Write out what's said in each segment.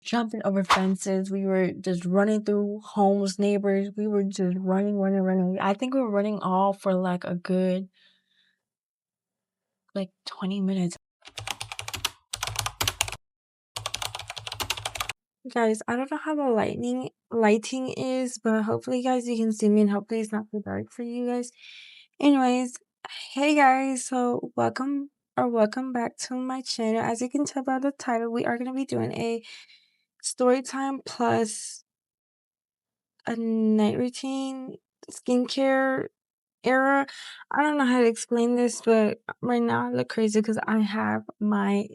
jumping over fences. We were just running through homes, neighbors. We were just running. I think we were running all for like a good 20 minutes. Guys, I don't know how the lighting is, but hopefully guys you can see me and hopefully it's not too dark for you guys. Anyways, hey guys, so welcome back to my channel. As you can tell by the title, we are going to be doing a story time plus a night routine skincare era. I don't know how to explain this, but right now I look crazy because I have my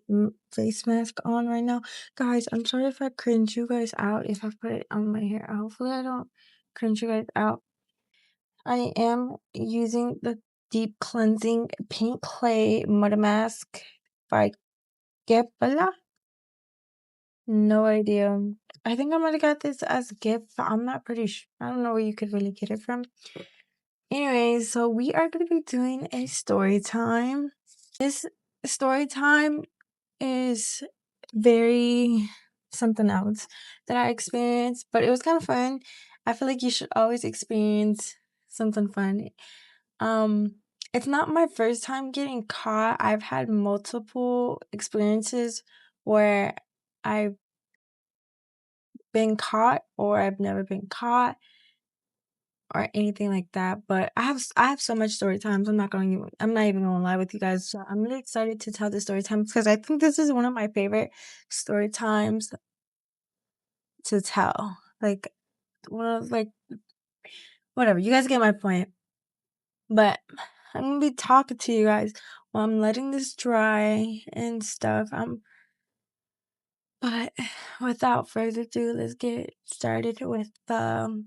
face mask on right now. Guys, I'm sorry if I cringe you guys out if I put it on my hair. Hopefully I don't cringe you guys out. I am using the deep cleansing pink clay mud mask by Gepala. No idea. I think I might have got this as a gift, but I'm not pretty sure. I don't know where you could really get it from. Anyways, so we are going to be doing a story time. This story time is very something else that I experienced, but it was kind of fun. I feel like you should always experience something fun. It's not my first time getting caught. I've had multiple experiences where I've been caught or I've never been caught or anything like that. But I have so much story times. I'm not even gonna lie with you guys. So I'm really excited to tell this story time because I think this is one of my favorite story times to tell. Like one of whatever. You guys get my point. But I'm gonna be talking to you guys while I'm letting this dry and stuff. But without further ado, let's get started with the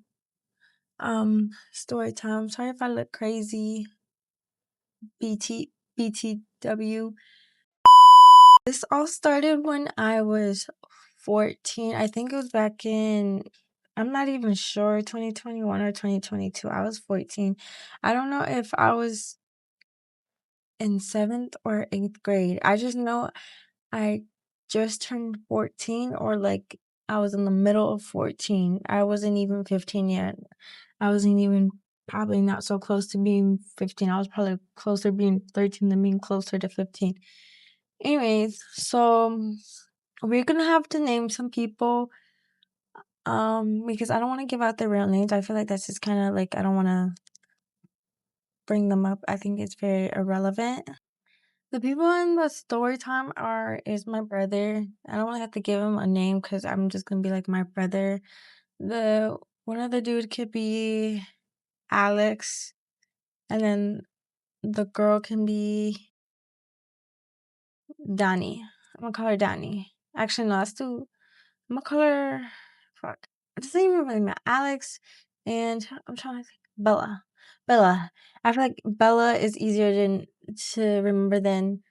story time. Sorry if I look crazy. BTW. This all started when I was 14. I think it was back in, I'm not even sure, 2021 or 2022. I was 14. I don't know if I was in 7th or 8th grade. I just know I just turned 14, or I was in the middle of 14. I wasn't even 15 yet. I wasn't even probably not so close to being 15. I was probably closer being 13 than being closer to 15. Anyways, so we're gonna have to name some people because I don't want to give out their real names. I feel like that's just kind of I don't want to bring them up. I think it's very irrelevant. The people in the story time is my brother. I don't really have to give him a name because I'm just gonna be like my brother. The one other dude could be Alex, and then the girl can be Donnie. I'm gonna call her Donnie. Actually, no, that's too. I'm gonna call her. Fuck. It doesn't even really matter. Alex, and I'm trying to think. Bella. Bella. I feel like Bella is easier to remember than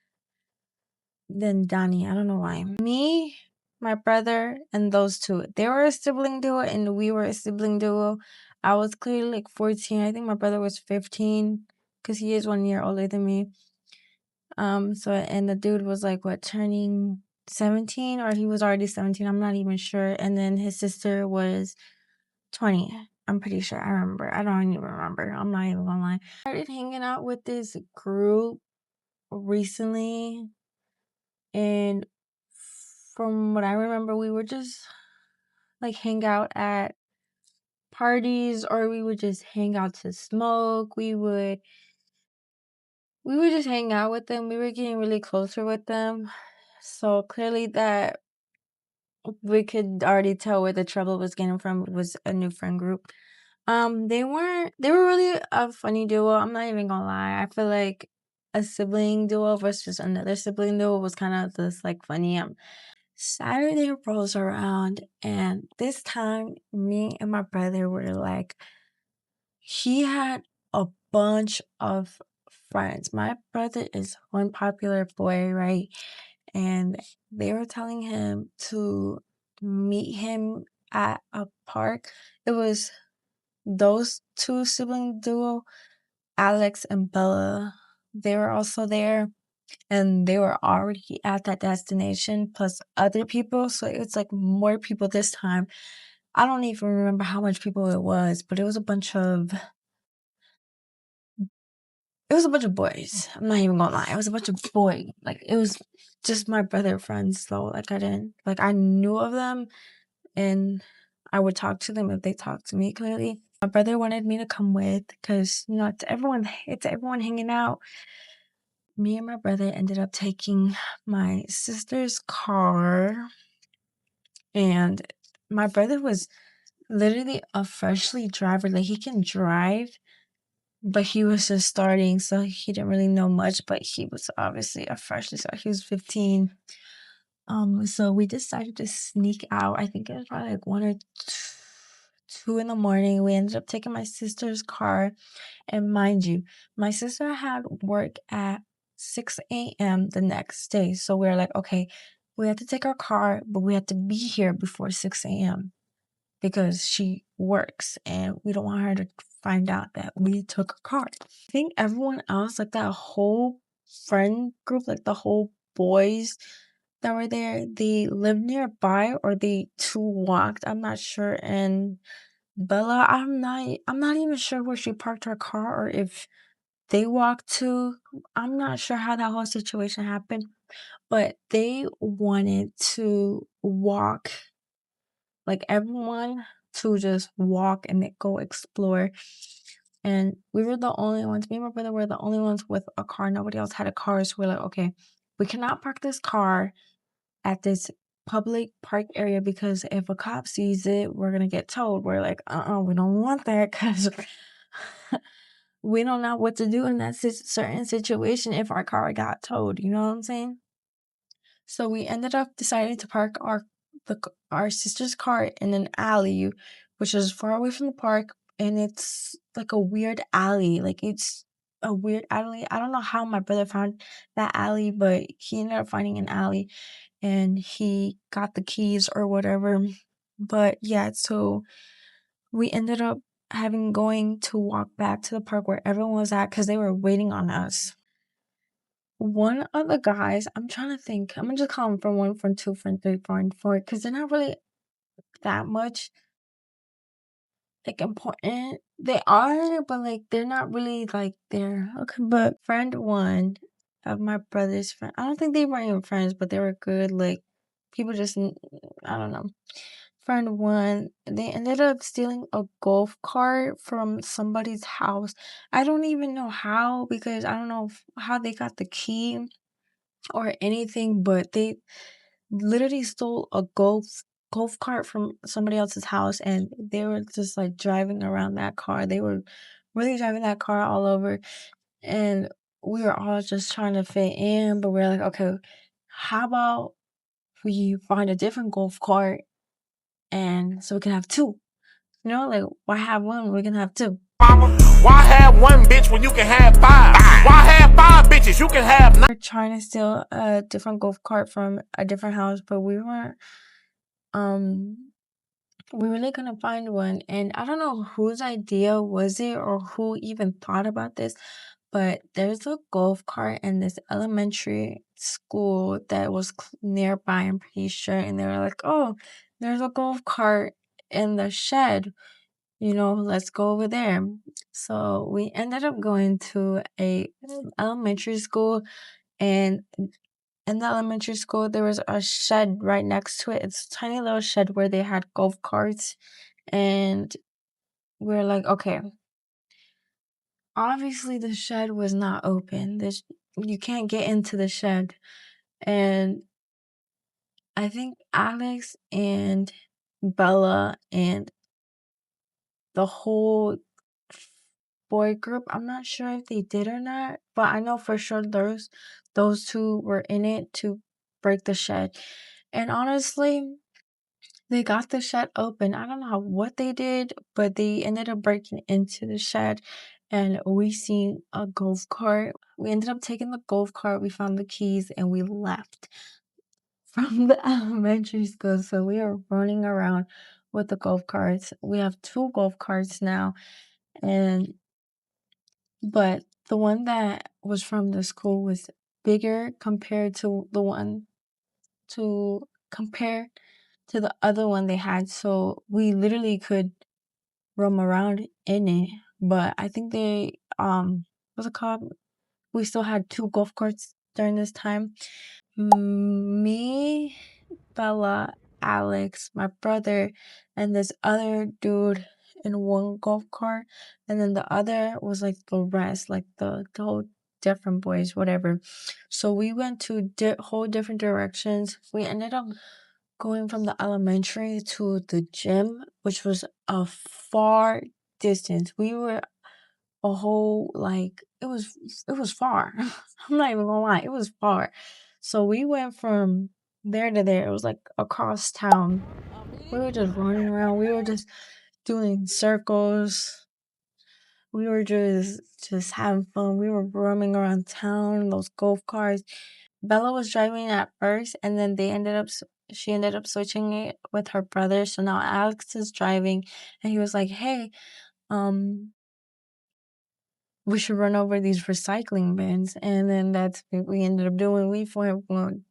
Donnie. I don't know why. Me, my brother, and those two. They were a sibling duo, and we were a sibling duo. I was clearly 14. I think my brother was 15, because he is 1 year older than me. So, and the dude was turning 17, or he was already 17. I'm not even sure. And then his sister was 20. I'm pretty sure. I remember. I don't even remember. I'm not even gonna lie. I started hanging out with this group recently, and from what I remember, we would just hang out at parties, or we would just hang out to smoke. We would just hang out with them. We were getting really closer with them. So clearly that we could already tell where the trouble was getting from was a new friend group. They were really a funny duo. I'm not even gonna lie. I feel like a sibling duo versus another sibling duo was kind of just funny. Saturday rolls around, and this time me and my brother were he had a bunch of friends. My brother is one popular boy, right? And they were telling him to meet him at a park. It was those two sibling duo, Alex and Bella. They were also there. and they were already at that destination plus other people, so it's like more people this time. I don't even remember how much people it was, but it was a bunch of boys. I'm not even gonna lie. It was a bunch of boys. Like, it was just my brother friends, though. Like, I knew of them, and I would talk to them if they talked to me, clearly. My brother wanted me to come with because, it's everyone hanging out. Me and my brother ended up taking my sister's car, and my brother was literally a freshly driver. Like, he can drive, but he was just starting, so he didn't really know much, but he was obviously a freshly starter. He was 15. So we decided to sneak out. I think it was probably like 1 or 2 in the morning. We ended up taking my sister's car, and mind you, my sister had work at 6 a.m. the next day. So we are like, okay, we had to take our car, but we had to be here before 6 a.m. because she works and we don't want her to find out that we took her car. I think everyone else, like that whole friend group, like the whole boys that were there, they lived nearby or they too walked. I'm not sure. And Bella, I'm not even sure where she parked her car or if they walked to. I'm not sure how that whole situation happened, but they wanted to walk, like everyone to just walk and go explore. And we were the only ones, me and my brother were the only ones with a car. Nobody else had a car. So we're like, okay, we cannot park this car at this public park area because if a cop sees it, we're gonna get towed. We're like, we don't want that because we don't know what to do in that certain situation if our car got towed. You know what I'm saying? So we ended up deciding to park our sister's car in an alley, which is far away from the park, and it's like a weird alley. Like, it's a weird alley. I don't know how my brother found that alley, but he ended up finding an alley, and he got the keys or whatever. But yeah, so we ended up going to walk back to the park where everyone was at because they were waiting on us. One of the guys, I'm trying to think. I'm gonna just call them from 1, from 2, from 3, from 4, because they're not really that much like important. They are, but like they're not really like there. Okay, but friend one of my brother's friend, I don't think they weren't even friends, but they were good. Like, people just, I don't know. Friend one, they ended up stealing a golf cart from somebody's house. I don't even know how, because I don't know how they got the key or anything, but they literally stole a golf cart from somebody else's house, and they were just like driving around that car. They were really driving that car all over, and we were all just trying to fit in, but we're like, okay, how about we find a different golf cart and so we can have two? You know, like, why have one when we can have two? Why have one bitch when you can have five? Why have five bitches? You can have nine. We're trying to steal a different golf cart from a different house, but um we really couldn't find one. And I don't know whose idea was it or who even thought about this, but there's a golf cart in this elementary school that was nearby, I'm pretty sure. And they were like, oh, there's a golf cart in the shed, let's go over there. So we ended up going to a elementary school, and in the elementary school there was a shed right next to it. It's a tiny little shed where they had golf carts, and we're like, okay, obviously the shed was not open. You can't get into the shed. And I think Alex and Bella and the whole boy group, I'm not sure if they did or not, but I know for sure those two were in it to break the shed. And honestly, they got the shed open. I don't know what they did, but they ended up breaking into the shed, and we seen a golf cart. We ended up taking the golf cart, we found the keys, and we left from the elementary school. So we are running around with the golf carts. We have 2 golf carts now, but the one that was from the school was bigger compared to the one to compare to the other one they had. So we literally could roam around in it. But I think they what's it called? We still had 2 golf carts during this time. Me, Bella, Alex, my brother, and this other dude in one golf cart, and then the other was like the rest, like the whole different boys, whatever. So we went to whole different directions. We ended up going from the elementary to the gym, which was a far distance. We were a whole like it was far. I'm not even gonna lie, it was far. So we went from there to there. It was like across town. We were just running around. We were just doing circles. We were just having fun. We were roaming around town, those golf carts. Bella was driving at first, and then she ended up switching it with her brother. So now Alex is driving, and he was like, "Hey, um, we should run over these recycling bins." And then that's what we ended up doing. We went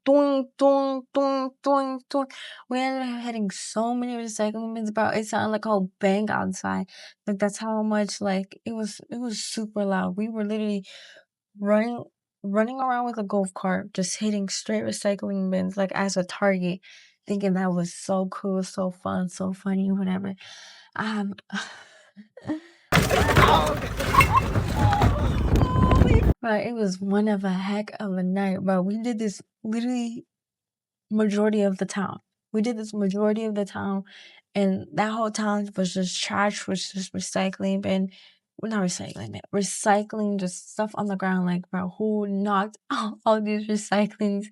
doing, doing, doing, doing, doing. We ended up hitting so many recycling bins, about it sounded like a whole bang outside. Like that's how much like it was super loud. We were literally running running around with a golf cart, just hitting straight recycling bins like as a target, thinking that was so cool, so fun, so funny, whatever. Um But it was one of a heck of a night, but we did this literally majority of the town. We did this majority of the town, and that whole town was just trash, was just recycling bin. Well, not recycling bin, recycling just stuff on the ground. Like, bro, who knocked all these recycling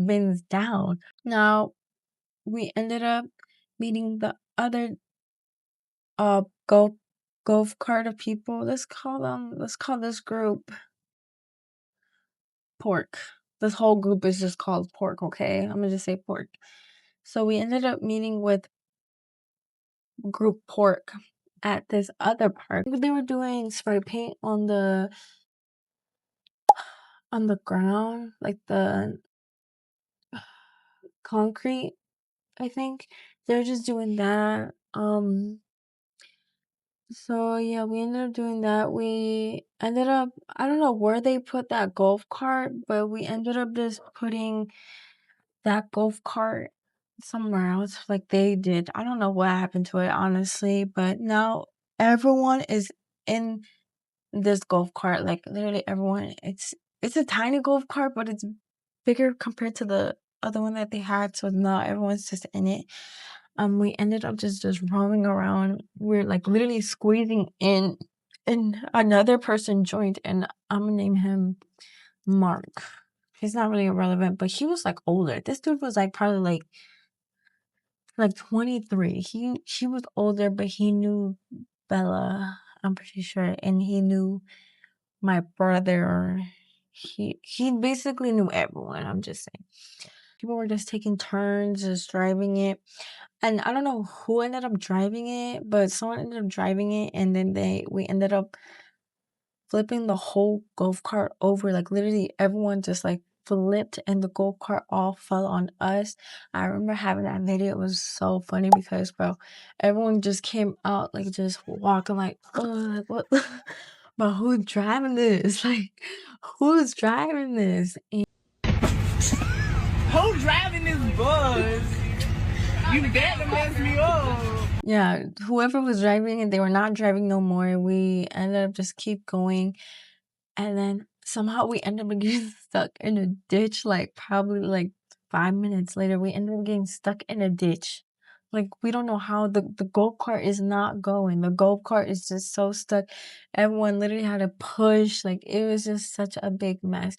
bins down? Now, we ended up meeting the other uh golf golf cart of people. Let's call this group pork. This whole group is just called pork, okay? I'm gonna just say pork. So we ended up meeting with group pork at this other park. They were doing spray paint on the ground, like the concrete, I think. They're just doing that. So yeah, we ended up doing that. We ended up, I don't know where they put that golf cart, but we ended up just putting that golf cart somewhere else like they did. I don't know what happened to it, honestly, but now everyone is in this golf cart. Like literally everyone. It's a tiny golf cart, but it's bigger compared to the other one that they had. So now everyone's just in it. We ended up just roaming around. We're like literally squeezing in, and another person joined, and I'm gonna name him Mark. He's not really irrelevant, but he was like older. This dude was like probably like 23. He was older, but he knew Bella, I'm pretty sure, and he knew my brother. He basically knew everyone. I'm just saying. People were just taking turns just driving it. And I don't know who ended up driving it, but someone ended up driving it, and then we ended up flipping the whole golf cart over. Like literally everyone just like flipped, and the golf cart all fell on us. I remember having that video. It was so funny because bro, everyone just came out like just walking like, oh, like what? But who's driving this? Like, who's driving this? Who's driving this bus? You better mess me up. Yeah, whoever was driving it, they were not driving no more. We ended up just keep going. And then somehow we ended up getting stuck in a ditch, like probably like 5 minutes later, we ended up getting stuck in a ditch. Like we don't know how the golf cart is not going. The golf cart is just so stuck. Everyone literally had to push. Like it was just such a big mess.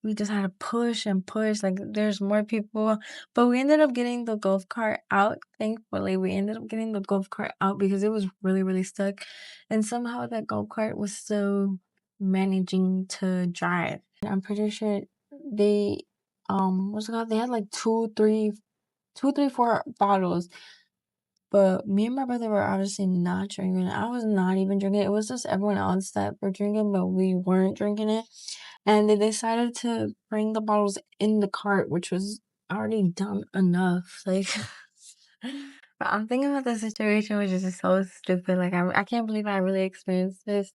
We just had to push and push. Like there's more people. But we ended up getting the golf cart out. Thankfully, we ended up getting the golf cart out because it was really, really stuck. And somehow that golf cart was still managing to drive. I'm pretty sure they what's it called? They had like two, three, 4 bottles. But me and my brother were obviously not drinking it. I was not even drinking it. It was just everyone else that were drinking, but we weren't drinking it. and they decided to bring the bottles in the cart, which was already dumb enough. Like, but I'm thinking about the situation, which is just so stupid. Like, I can't believe I really experienced this.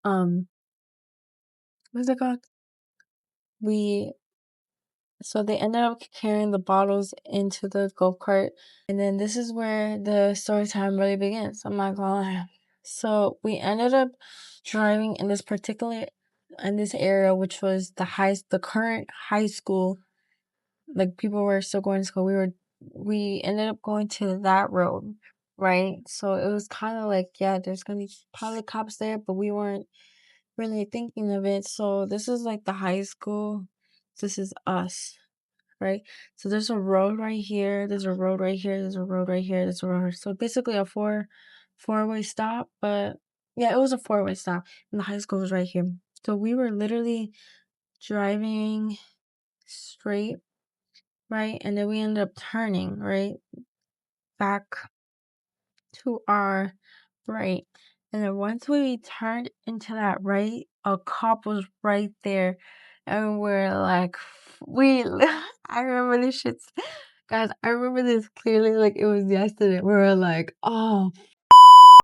Um, what's it called? We So they ended up carrying the bottles into the golf cart. And then this is where the story time really begins. I'm not gonna lie. So we ended up driving in this area, which was the current high school. Like, people were still going to school. We ended up going to that road, right? So it was kind of like, yeah, there's gonna be probably cops there, but we weren't really thinking of it. So this is like the high school. This is us, right? So there's a road right here, there's a road right here, there's a road right here, there's a road. So basically a four-way stop, but yeah, it was a four-way stop. And the high school was right here. So we were literally driving straight, right? And then we ended up turning, right? Back to our right. And then once we turned into that right, a cop was right there. And we're like, we, I remember this shit. Guys, I remember this clearly like it was yesterday. We were like, oh,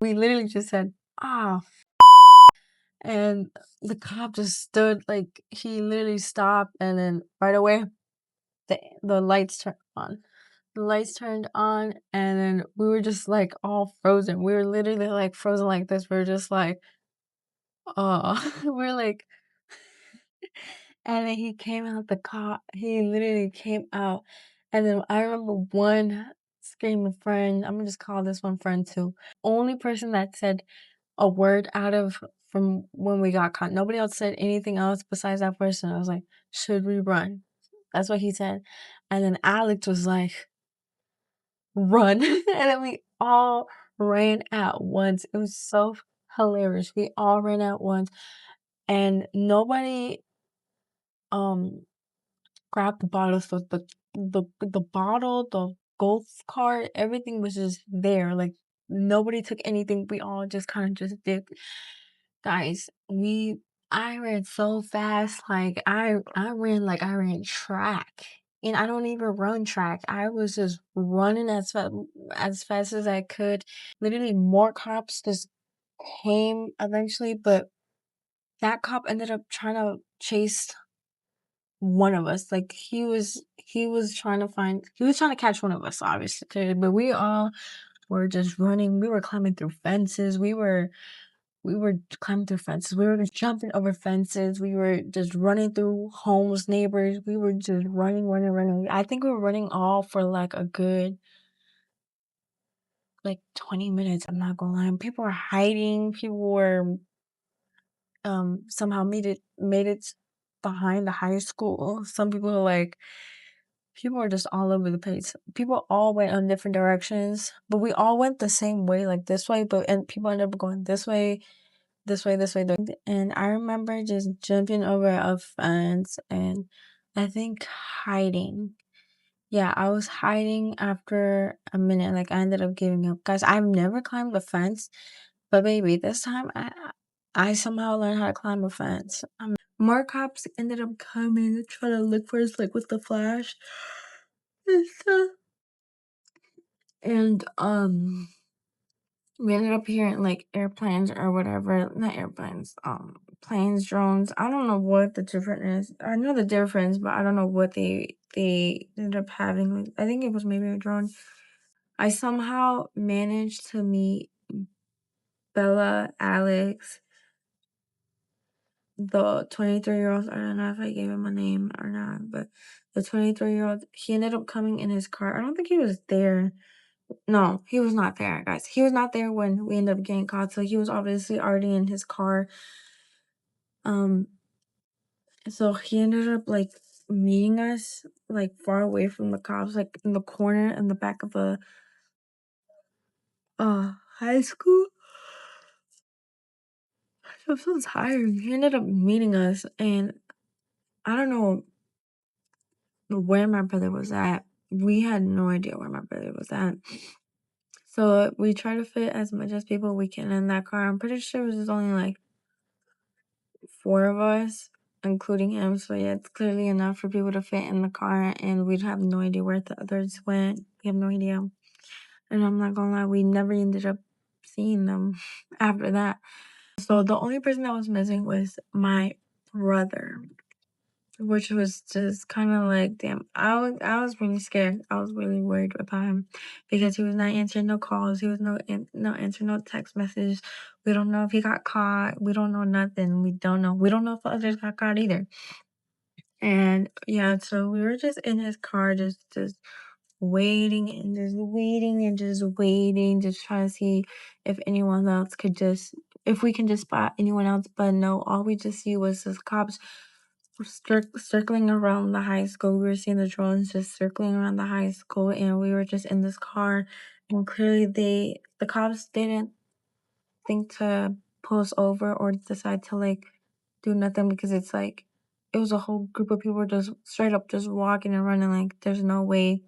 we literally just said, oh. And the cop just stood, like, he literally stopped. And then right away, the lights turned on. The lights turned on, and then we were just like all frozen. We were literally like frozen like this. We are just like, oh, we're like, and then he came out the car. He literally came out, and then I remember one screaming friend. I'm gonna just call this one friend too. Only person that said a word out of from when we got caught. Nobody else said anything else besides that person. I was like, should we run? That's what he said. And then Alex was like, run. And then we all ran at once. It was so hilarious. We all ran at once, and nobody grabbed the bottles. So the bottle, the golf cart, everything was just there. Like, nobody took anything. We all just kind of just did. Guys, I ran so fast. Like, I ran track. And I don't even run track. I was just running as fast as I could. Literally, more cops just came eventually, but that cop ended up trying to chase one of us. Like, he was trying to catch one of us, obviously. But we all were just running. We were climbing through fences. We were climbing through fences. We were just jumping over fences. We were just running through homes, neighbors. We were just running, running, running. I think we were running all for like a good like 20 minutes. I'm not gonna lie. People were hiding. People were somehow made it behind the high school. Some people were like, people were just all over the place. People all went on different directions, but we all went the same way, like this way. And people ended up going this way, this way, this way. And I remember just jumping over a fence and I think hiding. Yeah, I was hiding after a minute. Like, I ended up giving up. Guys, I've never climbed a fence, but baby, this time I somehow learned how to climb a fence. More cops ended up coming to try to look for us, like, with the flash and stuff. And we ended up hearing like airplanes or whatever. Not airplanes, planes, drones. I don't know what the difference is. I know the difference, but I don't know what they ended up having. Like, I think it was maybe a drone. I somehow managed to meet Bella, Alex, the 23-year-old. I don't know if I gave him a name or not, but the 23-year-old, he ended up coming in his car. I don't think he was there. No, he was not there, guys. He was not there when we ended up getting caught, so he was obviously already in his car. Um, so he ended up like meeting us like far away from the cops, like in the corner in the back of a high school. I'm so tired. He ended up meeting us, and I don't know where my brother was at. We had no idea where my brother was at. So we tried to fit as much as people we can in that car. I'm pretty sure it was only like 4 of us, including him. So yeah, it's clearly enough for people to fit in the car, and we'd have no idea where the others went. We have no idea. And I'm not gonna lie, we never ended up seeing them after that. So the only person that was missing was my brother, which was just kind of like, damn, I was really scared. I was really worried about him because he was not answering no calls. He was no answering no text messages. We don't know if he got caught. We don't know nothing. We don't know. We don't know if the others got caught either. And yeah, so we were just in his car, just waiting and just waiting and just waiting, just trying to see if anyone else could just, if we can just spot anyone else. But no, all we just see was the cops circling around the high school. We were seeing the drones just circling around the high school, and we were just in this car. And clearly, the cops didn't think to pull us over or decide to like do nothing, because it's like it was a whole group of people just straight up just walking and running. Like, there's no way.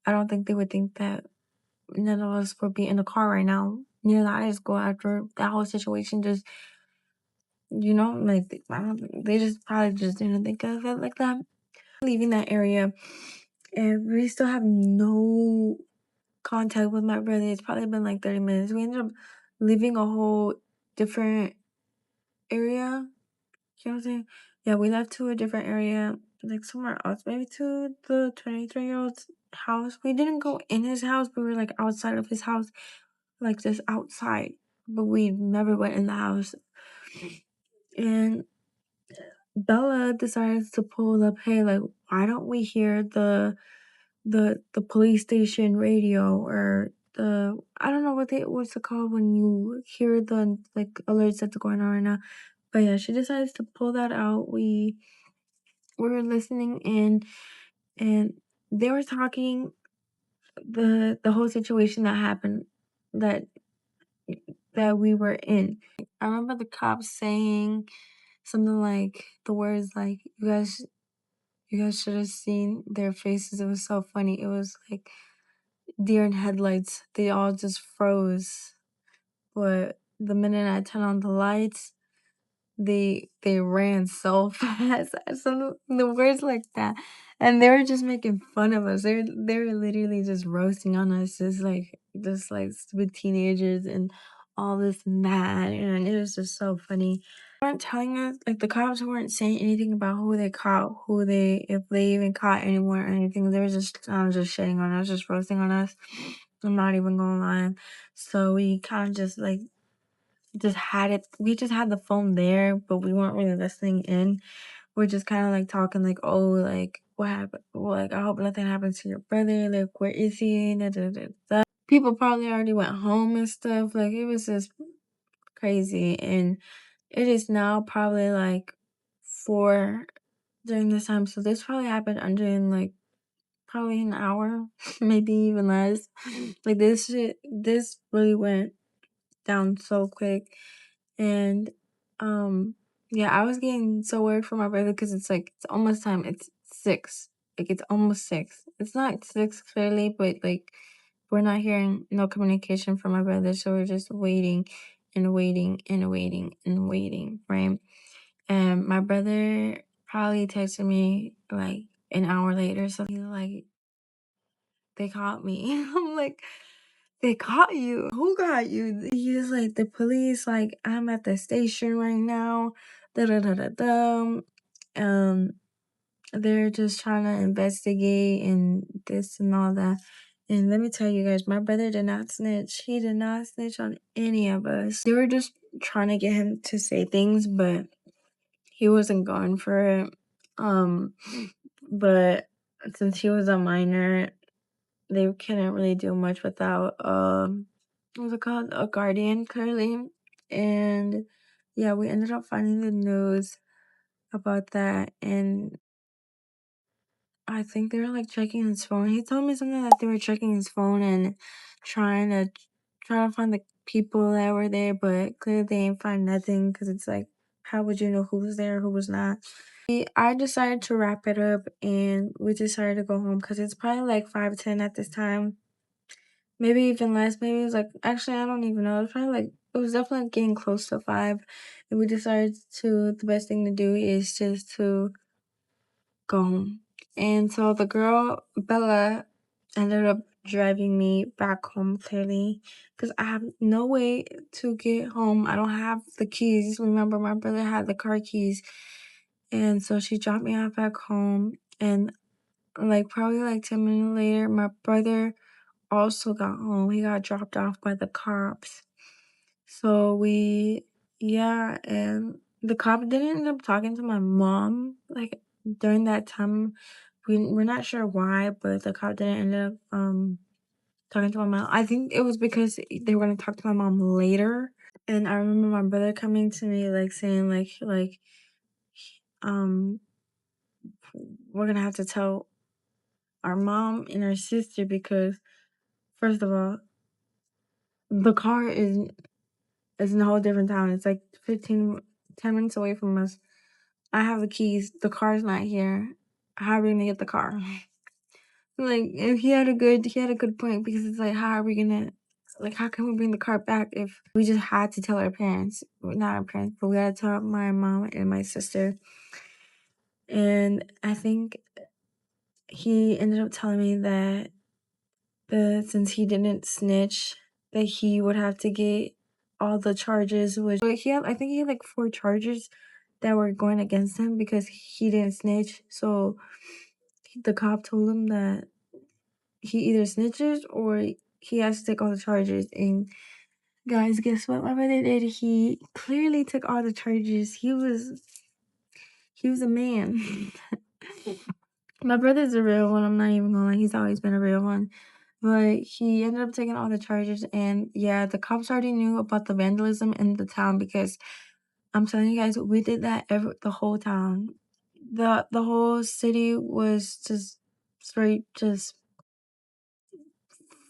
I don't think they would think that none of us would be in the car right now near the high school after that whole situation. Just, like, they just probably just didn't think of it like that. Leaving that area, and we still have no contact with my brother. It's probably been like 30 minutes. We ended up leaving a whole different area. You know what I'm saying? Yeah, we left to a different area, like somewhere else, maybe to the 23-year-old's house. We didn't go in his house, but we were like outside of his house, like just outside. But we never went in the house. And Bella decided to pull up, hey, like, why don't we hear the police station radio, or the, I don't know what's it called when you hear the like alerts that's going on right now. But yeah, she decides to pull that out. We were listening in, and they were talking the whole situation that happened, that we were in. I remember the cops saying something like the words like, you guys should have seen their faces. It was so funny. It was like deer in headlights. They all just froze. But the minute I turned on the lights, they ran so fast. Some the words like that, and they were just making fun of us. They were literally just roasting on us, just like stupid teenagers and all this mad, and it was just so funny. They weren't telling us, like, the cops weren't saying anything about who they caught, if they even caught anyone or anything. They were just just shitting on us, just roasting on us. I'm not even gonna lie. So we kind of just like we just had the phone there, but we weren't really listening in. We're just kind of like talking like, oh, like, what happened? Like, I hope nothing happens to your brother. Like, where is he? Da, da, da, da. People probably already went home and stuff. Like, it was just crazy. And it is now probably like 4 during this time. So this probably happened under in like probably an hour, maybe even less. Like, this really went down so quick. And yeah, I was getting so worried for my brother, because it's like it's almost time. It's 6. Like, it's almost 6. It's not 6 clearly, but like we're not hearing no communication from my brother, so we're just waiting and waiting and waiting and waiting, right? And my brother probably texted me like an hour later, so he's like, they caught me. I'm like, they caught you? Who got you? He was like, the police, like, I'm at the station right now. Da da da da da. Um, they're just trying to investigate and this and all that. And let me tell you guys, my brother did not snitch. He did not snitch on any of us. They were just trying to get him to say things, but he wasn't going for it. But since he was a minor, they couldn't really do much without what's it called, a guardian, clearly. And yeah, we ended up finding the news about that, and I think they were like checking his phone. He told me something that they were checking his phone and trying to find the people that were there, but clearly they ain't find nothing, because it's like, how would you know who was there, who was not? I decided to wrap it up, and we decided to go home, because it's probably like 5:10 at this time. Maybe even less. Maybe it was like, actually, I don't even know. It's probably like it was definitely getting close to 5, and we decided the best thing to do is just to go home. And so the girl, Bella, ended up driving me back home clearly because I have no way to get home. I don't have the keys. Remember, my brother had the car keys. And so she dropped me off back home. And like probably like 10 minutes later, my brother also got home. He got dropped off by the cops. So yeah, and the cop didn't end up talking to my mom like during that time. We're not sure why, but the cop didn't end up talking to my mom. I think it was because they were gonna talk to my mom later. And I remember my brother coming to me like saying um we're gonna have to tell our mom and our sister because first of all, the car is in a whole different town. It's like 10 minutes away from us. I have the keys. The car's not here. How are we gonna get the car? Like, if he had a good point because it's like, how are we gonna, like, how can we bring the car back if we just had to tell our parents, well, not our parents, but we had to tell my mom and my sister. And I think he ended up telling me that since he didn't snitch, that he would have to get all the charges, which but I think he had like 4 charges that were going against him because he didn't snitch. So the cop told him that he either snitches or he has to take all the charges. And guys, guess what my brother did? He clearly took all the charges. He was a man. My brother's a real one. I'm not even gonna lie. He's always been a real one. But he ended up taking all the charges. And yeah, the cops already knew about the vandalism in the town because I'm telling you guys, we did that the whole town. The whole city was just straight just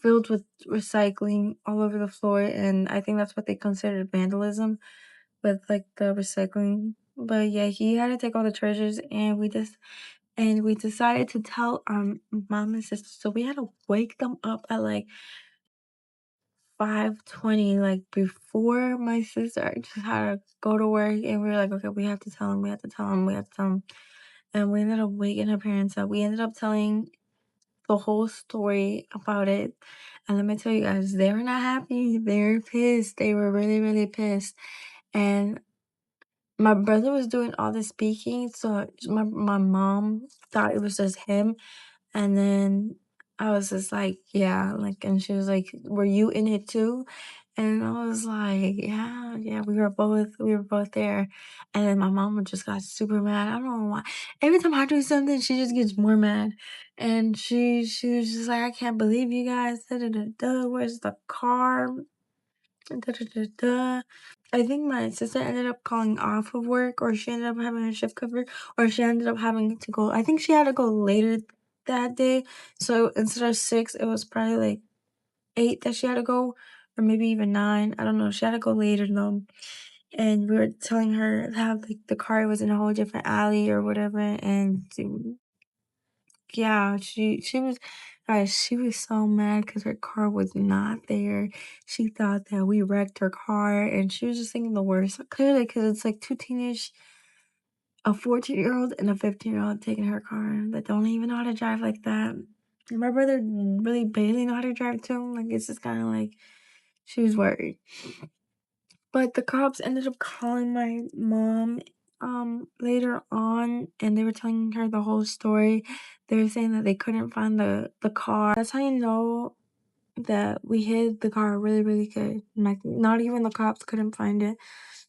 filled with recycling all over the floor, and I think that's what they considered vandalism with like the recycling. But yeah, he had to take all the treasures, and we decided to tell our mom and sister. So we had to wake them up at like 5:20, like before my sister just had to go to work, and we were like, okay, we have to tell them, we have to tell them, we have to tell them. And we ended up waking her parents up. We ended up telling the whole story about it. And let me tell you guys, they were not happy. They were pissed. They were really, really pissed. And my brother was doing all the speaking, so my mom thought it was just him. And then I was just like, yeah, like, and she was like, were you in it too? And I was like, yeah, we were both there. And then my mom just got super mad. I don't know why. Every time I do something, she just gets more mad. And she was just like, I can't believe you guys. Da, da, da, da. Where's the car? Da, da, da, da. I think my sister ended up calling off of work, or she ended up having a shift cover, or she ended up having to go. I think she had to go later that day. So instead of 6, it was probably like 8 that she had to go, or maybe even 9. I don't know. She had to go later though. And we were telling her how like the car was in a whole different alley or whatever. And yeah, she was guys, she was so mad because her car was not there. She thought that we wrecked her car, and she was just thinking the worst. Clearly, because it's like 2 teenage, a 14-year-old and a 15-year-old taking her car that don't even know how to drive like that. And my brother really barely know how to drive too. Like, it's just kind of like she was worried. But the cops ended up calling my mom later on, and they were telling her the whole story. They were saying that they couldn't find the car. That's how you know that we hid the car really, really good. Like, not even the cops couldn't find it.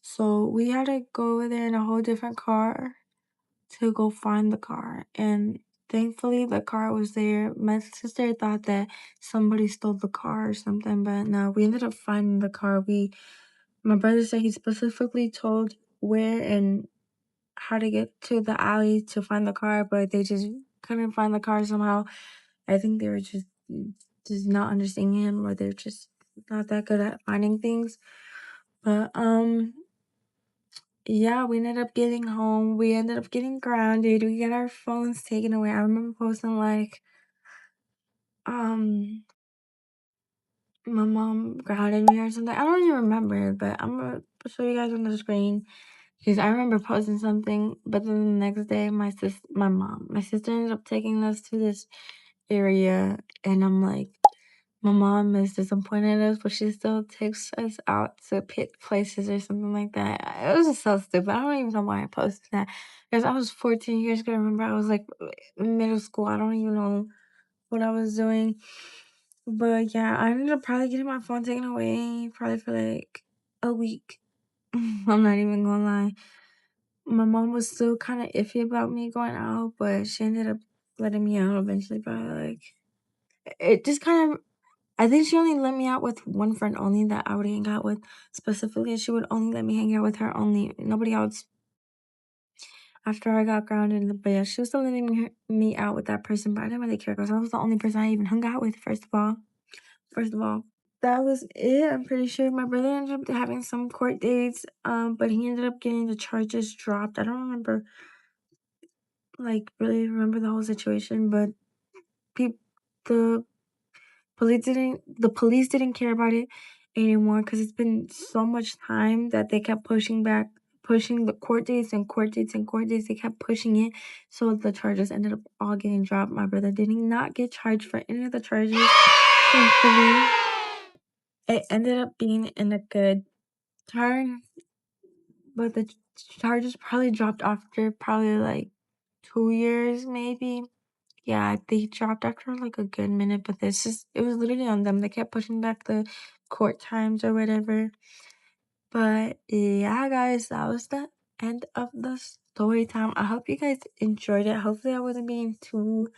So we had to go there in a whole different car to go find the car. And thankfully the car was there. My sister thought that somebody stole the car or something, but no, we ended up finding the car. My brother said he specifically told where and how to get to the alley to find the car, but they just couldn't find the car somehow. I think they were just not understanding him, or they're just not that good at finding things. But yeah, we ended up getting home. We ended up getting grounded. We got our phones taken away. I remember posting like um my mom grounded me or something. I don't even remember, but I'm gonna show you guys on the screen because I remember posting something. But then the next day, my sister ended up taking us to this area, and I'm like, my mom is disappointed in us, but she still takes us out to pick places or something like that. It was just so stupid. I don't even know why I posted that because I was 14 years ago. Remember, I was like in middle school. I don't even know what I was doing. But yeah, I ended up probably getting my phone taken away probably for like a week. I'm not even gonna lie. My mom was still kind of iffy about me going out, but she ended up letting me out eventually. But like, it just kind of, I think she only let me out with one friend only that I would hang out with specifically. She would only let me hang out with her only, nobody else after I got grounded. But yeah, she was still letting me out with that person, but I didn't really care because I was the only person I even hung out with, first of all. That was it. I'm pretty sure my brother ended up having some court dates, but he ended up getting the charges dropped. I don't remember, like, really remember the whole situation, but peop the police didn't care about it anymore because it's been so much time that they kept pushing the court dates and court dates and court dates. They kept pushing it, so the charges ended up all getting dropped. My brother did not get charged for any of the charges, thankfully. It ended up being in a good turn, but the charges probably dropped after probably like 2 years, maybe. Yeah, they dropped after like a good minute, but it was literally on them. They kept pushing back the court times or whatever. But yeah, guys, that was the end of the story time. I hope you guys enjoyed it. Hopefully, I wasn't being too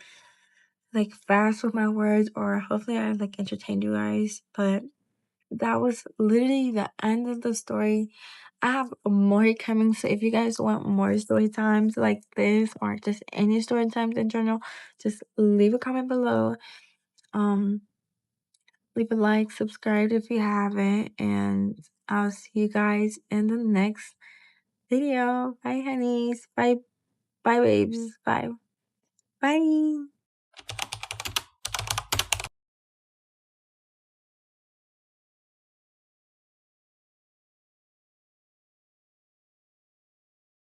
like fast with my words, or hopefully, I like entertained you guys. But that was literally the end of the story. I have more coming, so if you guys want more story times like this or just any story times in general, just leave a comment below. Um, leave a like, subscribe if you haven't, and I'll see you guys in the next video. Bye, honeys. Bye, bye, babes. Bye, bye.